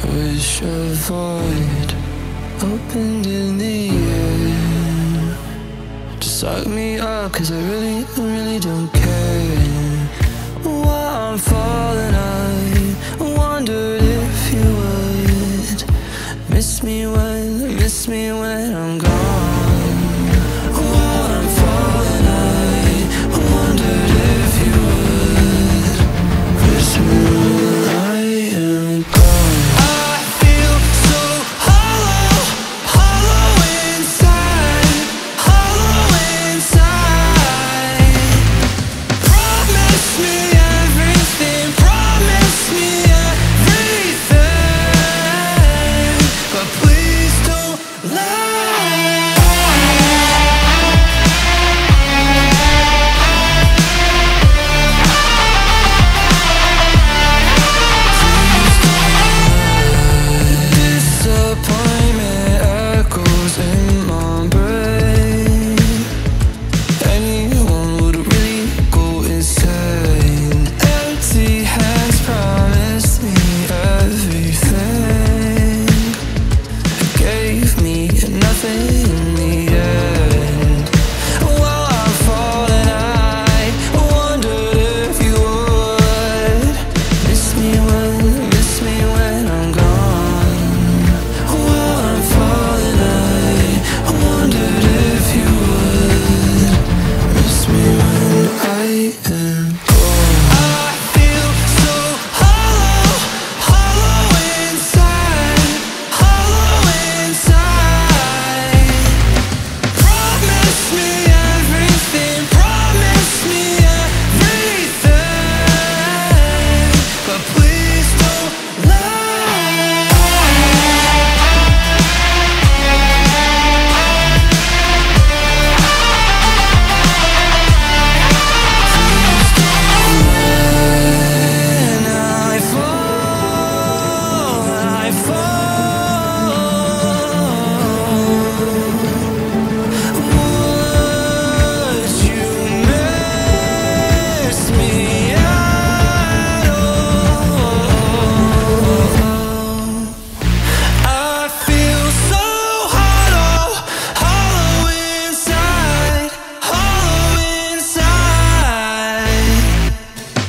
wish a void opened in the air to suck me up, cause I really don't care. While I'm falling, I wondered if you would miss me when I'm gone. While I'm falling, I wondered if you would miss me when I am gone. I feel so hollow, hollow inside, hollow inside. Promise me everything, promise me everything, but please don't lie. Disappointment echoes in my brain. Anyone would really go insane. Empty hands promised me everything, gave me nothing in the end. While I'm falling, I wondered if you would miss me when I'm gone. While I'm falling, I wondered if you would miss me when I am gone. I feel so hollow, hollow inside, hollow inside. Promise me everything, promise me everything, but please don't lie. When I fall, would you miss me at all? I feel so hollow, hollow inside, hollow inside.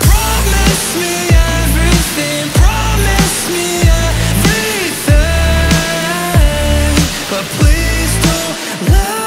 Promise me everything, promise me everything, but please don't lie.